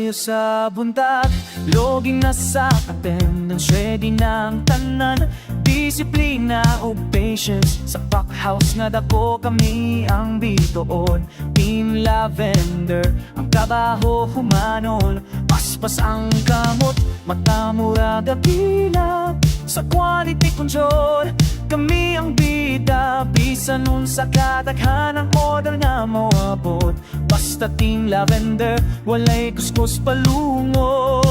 kami sa buntat, loging nasa attendance, ready ng tanan. Disiplina o patience, sa pack house nga dako kami ang bituon. Team Lavender, ang trabaho humanol, paspas ang kamot, mata mura dakila. Sa quality control, kami ang bida, bisan nun sa kadaghanang order nga moabot. Basta Team Lavender, walay kuskus palungos.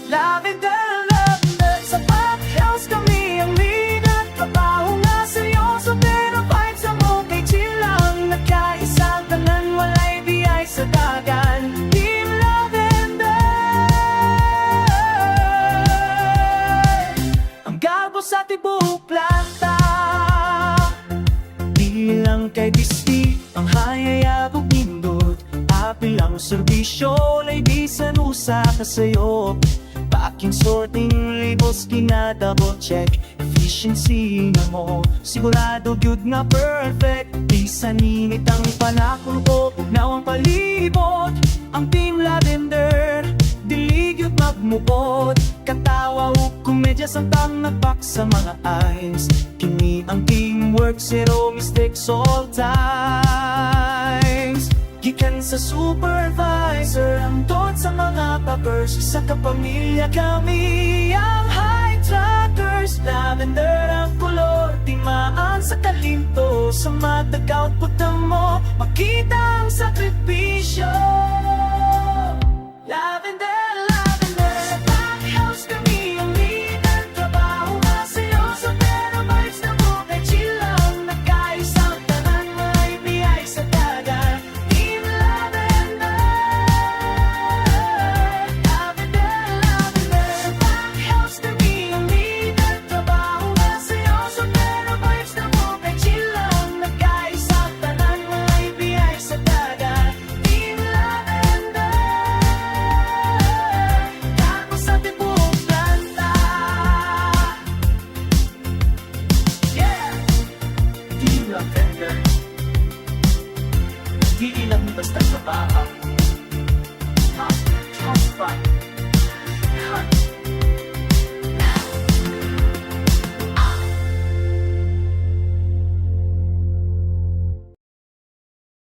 Lavender, Lavender, sa pack house kami ang leader. Trabaho nga seryoso pero vibes ang okay, chill lang. Nagkaisang tanan, walay biyay sa dagan. Team Lavender, ang garbo sa tibok planta, di lang kay disti ang hayayag o pindot. Apil ang serbisyo, lay bisan usa ka sayo. Packing, sorting, labels, kina-double check. Efficiency na mo, sigurado good nga perfect. Bisan init ang panakul ko, now ang palibot. Ang Team Lavender, diligyot magmukot. Katawa o komedya sa nagpak sa mga eyes. Kini ang teamwork, zero mistakes all times. Gikan sa supervisor, hangtod sa mga packers, sa kapamilya kami ang high trackers. Lavender ang kulor, timaan sa kalinto, sa matag output mo, makita ang sakripisyo. Lavender, Lavender, sa pack house kami ang leader. Trabaho nga seryoso pero vibes na okay, chill lang. Nagkaisang tanan, may biyay sa dagat. Team Lavender, Lavender, Lavender, sa pack house kami ang leader. Trabaho nga seryoso pero vibes na okay, chill lang. Nagkaisang tanan, may biyay sa dagat. Team Lavender, tapos sa tibok planta. Yeah! Team Lavender, di ilang basta trabaho. Ha? Just fine. Ha?